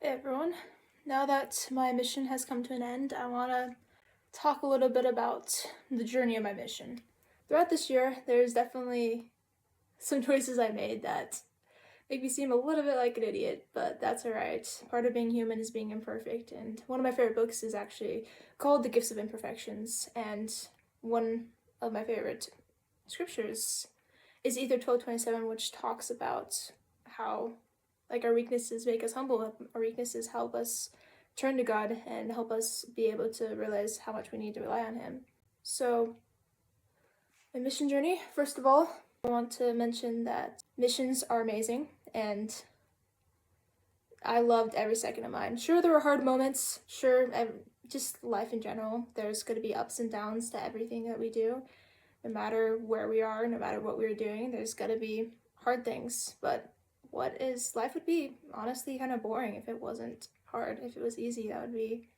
Hey everyone, now that my mission has come to an end, I want to talk a little bit about the journey of my mission. Throughout this year, there's definitely some choices I made that make me seem a little bit like an idiot, but that's alright. Part of being human is being imperfect, and one of my favorite books is actually called The Gifts of Imperfections, and one of my favorite scriptures is Ether 12:27, which talks about how our weaknesses make us humble. Our weaknesses help us turn to God and help us be able to realize how much we need to rely on Him. So, my mission journey, first of all, I want to mention that missions are amazing and I loved every second of mine. Sure, there were hard moments. Sure, just life in general. There's going to be ups and downs to everything that we do. No matter where we are, no matter what we're doing, there's going to be hard things. But life would be honestly kind of boring if it wasn't hard. If it was easy, that'd be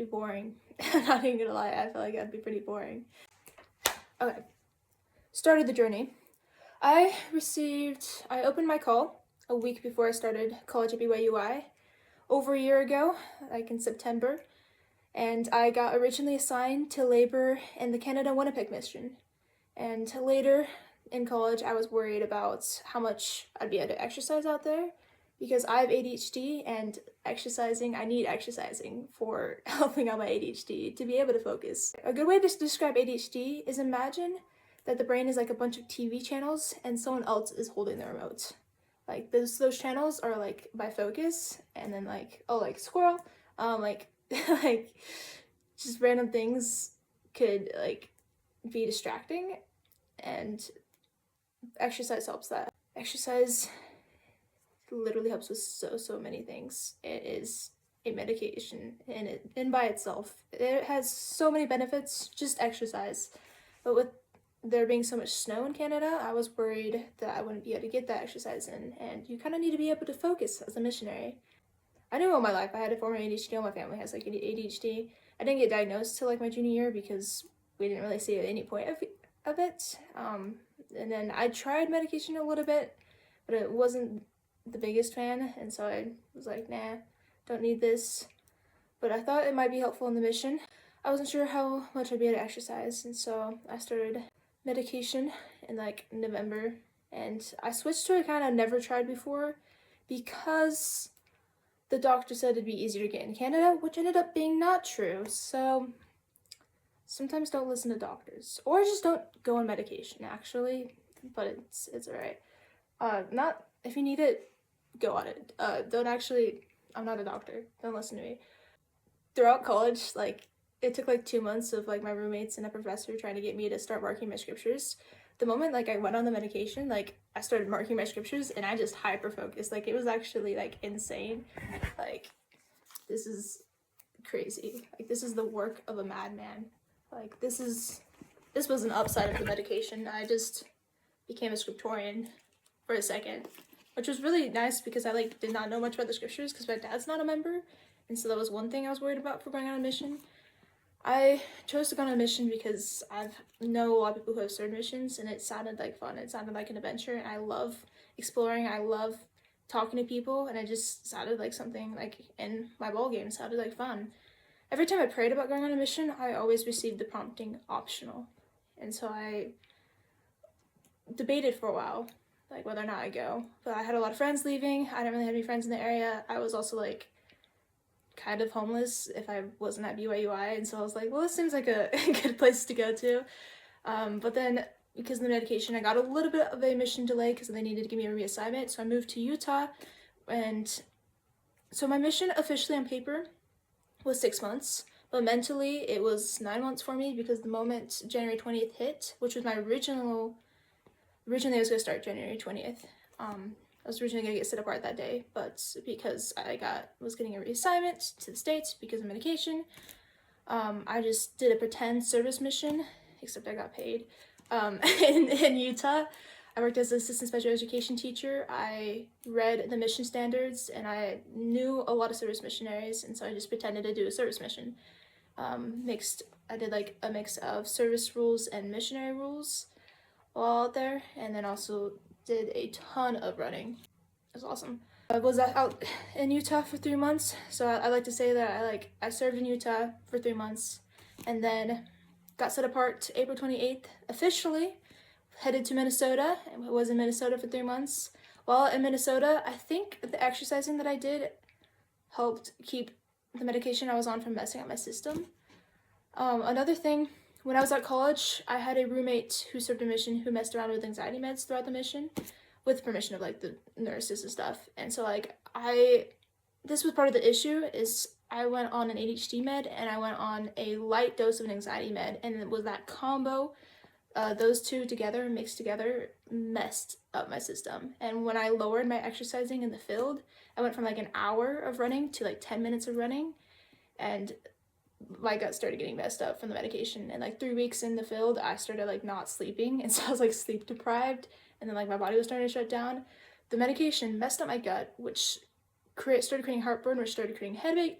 boring. I'm not even gonna lie, I feel like that'd be pretty boring. Okay, started the journey. I opened my call a week before I started college at BYUI over a year ago, like in September, and I got originally assigned to labor in the Canada-Winnipeg mission, and later in college, I was worried about how much I'd be able to exercise out there because I have ADHD and I need exercising for helping out my ADHD to be able to focus. A good way to describe ADHD is imagine that the brain is like a bunch of TV channels and someone else is holding the remote. Like those channels are like by focus and then like squirrel, like just random things could like be distracting, and exercise helps that. Exercise literally helps with so many things. It is a medication in by itself. It has so many benefits, just exercise. But with there being so much snow in Canada, I was worried that I wouldn't be able to get that exercise in, and you kind of need to be able to focus as a missionary. I knew all my life I had a form of ADHD. All my family has like ADHD. I didn't get diagnosed till like my junior year because we didn't really see any point of it. And then I tried medication a little bit, but it wasn't the biggest fan, and so I was like, nah, don't need this. But I thought it might be helpful in the mission. I wasn't sure how much I'd be able to exercise, and so I started medication in like November, and I switched to a kind I've never tried before because the doctor said it'd be easier to get in Canada, which ended up being not true. So sometimes don't listen to doctors, or just don't go on medication actually, but it's alright. Not if you need it, go on it. Don't actually, I'm not a doctor, don't listen to me. Throughout college, like it took like 2 months of like my roommates and a professor trying to get me to start marking my scriptures. The moment like I went on the medication, like I started marking my scriptures and I just hyper focused. Like it was actually like insane. Like this is crazy. Like this is the work of a madman. Like this was an upside of the medication. I just became a scriptorian for a second, which was really nice because I like did not know much about the scriptures because my dad's not a member, and so that was one thing I was worried about for going on a mission. I chose to go on a mission because I know a lot of people who have served missions, and it sounded like fun. It sounded like an adventure, and I love exploring. I love talking to people, and it just sounded like something like in my ball game. It sounded like fun. Every time I prayed about going on a mission, I always received the prompting optional. And so I debated for a while, like whether or not I go. But I had a lot of friends leaving. I didn't really have any friends in the area. I was also like kind of homeless if I wasn't at BYUI. And so I was like, well, this seems like a good place to go to. But then because of the medication, I got a little bit of a mission delay because they needed to give me a reassignment. So I moved to Utah. And so my mission officially on paper was 6 months, but mentally it was 9 months for me because the moment January 20th hit, which was my originally I was going to start January 20th. I was originally going to get set apart that day, but because I was getting a reassignment to the States because of medication, I just did a pretend service mission, except I got paid, in Utah. I worked as an assistant special education teacher. I read the mission standards and I knew a lot of service missionaries, and so I just pretended to do a service mission. I did like a mix of service rules and missionary rules while out there, and then also did a ton of running. It was awesome. I was out in Utah for 3 months, so I like to say that I served in Utah for 3 months, and then got set apart April 28th, officially headed to Minnesota, and was in Minnesota for 3 months. While in Minnesota, I think the exercising that I did helped keep the medication I was on from messing up my system. Another thing, when I was at college, I had a roommate who served a mission who messed around with anxiety meds throughout the mission, with permission of like the nurses and stuff. And so like this was part of the issue, is I went on an ADHD med and I went on a light dose of an anxiety med, and it was that combo, those two together, mixed together, messed up my system. And when I lowered my exercising in the field, I went from like an hour of running to like 10 minutes of running, and my gut started getting messed up from the medication. And like 3 weeks in the field, I started like not sleeping, and so I was like sleep deprived, and then like my body was starting to shut down. The medication messed up my gut, which started creating heartburn, which started creating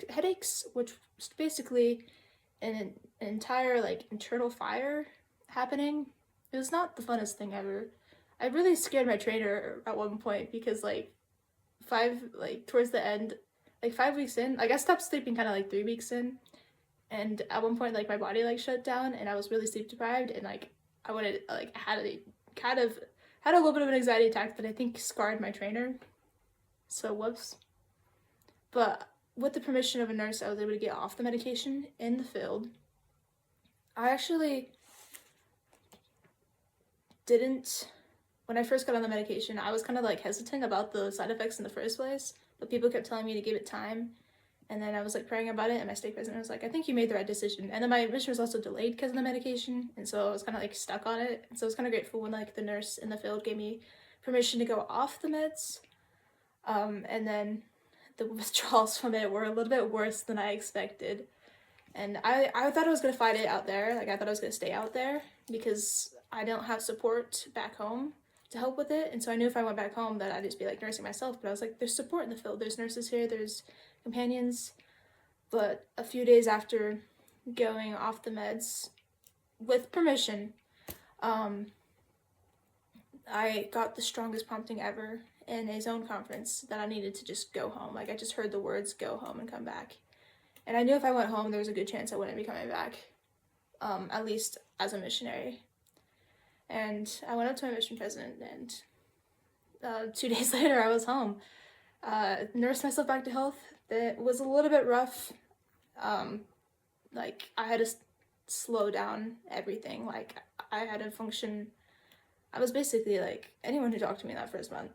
headaches, which was basically an entire like internal fire happening. It was not the funnest thing ever. I really scared my trainer at one point, because towards the end, like 5 weeks in, like I stopped sleeping kind of like 3 weeks in, and at one point like my body like shut down and I was really sleep deprived, and like I wanted like had a little bit of an anxiety attack that I think scarred my trainer. So whoops. But with the permission of a nurse, I was able to get off the medication in the field. I actually didn't, when I first got on the medication, I was kind of like hesitant about the side effects in the first place, but people kept telling me to give it time. And then I was like praying about it, and my stake president was like, I think you made the right decision. And then my admission was also delayed because of the medication, and so I was kind of like stuck on it. And so I was kind of grateful when like the nurse in the field gave me permission to go off the meds. And then the withdrawals from it were a little bit worse than I expected. And I thought I was going to fight it out there. Like I thought I was going to stay out there because I don't have support back home to help with it. And so I knew if I went back home that I'd just be like nursing myself. But I was like, there's support in the field. There's nurses here. There's companions. But a few days after going off the meds with permission, I got the strongest prompting ever in a zone conference that I needed to just go home. Like I just heard the words go home and come back. And I knew if I went home, there was a good chance I wouldn't be coming back, at least as a missionary. And I went up to my mission president, and 2 days later I was home. Nursed myself back to health. It was a little bit rough. Like I had to slow down everything. Like I had to function. I was basically like, anyone who talked to me that first month,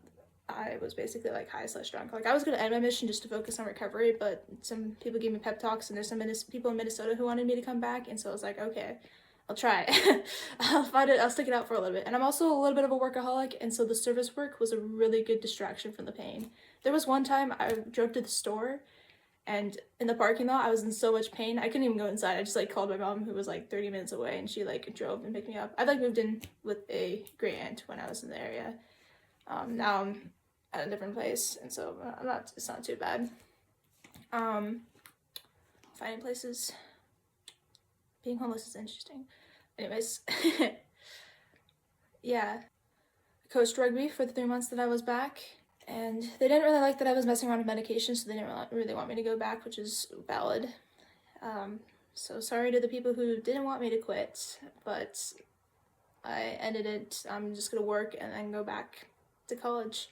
I was basically like high/drunk. Like I was gonna end my mission just to focus on recovery, but some people gave me pep talks, and there's some people in Minnesota who wanted me to come back, and so I was like, okay, I'll try. I'll find it. I'll stick it out for a little bit. And I'm also a little bit of a workaholic, and so the service work was a really good distraction from the pain. There was one time I drove to the store, and in the parking lot I was in so much pain I couldn't even go inside. I just like called my mom, who was like 30 minutes away, and she like drove and picked me up. I like moved in with a great aunt when I was in the area. Now I'm at a different place, and so it's not too bad. Finding places, being homeless is interesting. Anyways, yeah. I coached rugby for the 3 months that I was back, and they didn't really like that I was messing around with medication, so they didn't really want me to go back, which is valid. So sorry to the people who didn't want me to quit, but I ended it. I'm just gonna work and then go back to college.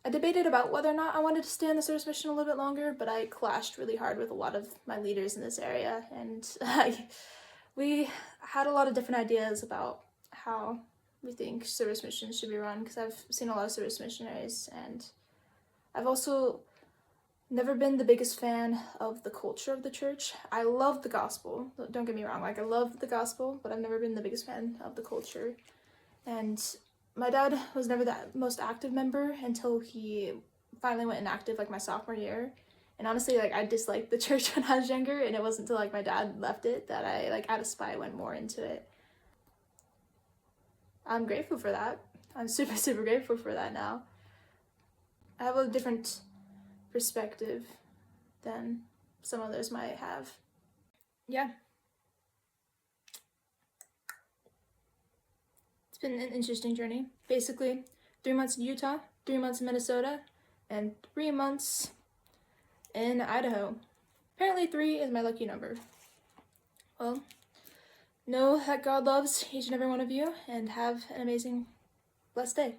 I debated about whether or not I wanted to stay on the service mission a little bit longer, but I clashed really hard with a lot of my leaders in this area, and we had a lot of different ideas about how we think service missions should be run, because I've seen a lot of service missionaries, and I've also never been the biggest fan of the culture of the church. I love the gospel, don't get me wrong, like I love the gospel, but I've never been the biggest fan of the culture. And my dad was never the most active member until he finally went inactive like my sophomore year. And honestly, like I disliked the church when I was younger, and it wasn't until like my dad left it that I like out of spite went more into it. I'm grateful for that. I'm super, super grateful for that now. I have a different perspective than some others might have. Yeah. It's been an interesting journey. Basically, 3 months in Utah, 3 months in Minnesota, and 3 months in Idaho. Apparently 3 is my lucky number. Well, know that God loves each and every one of you, and have an amazing, blessed day.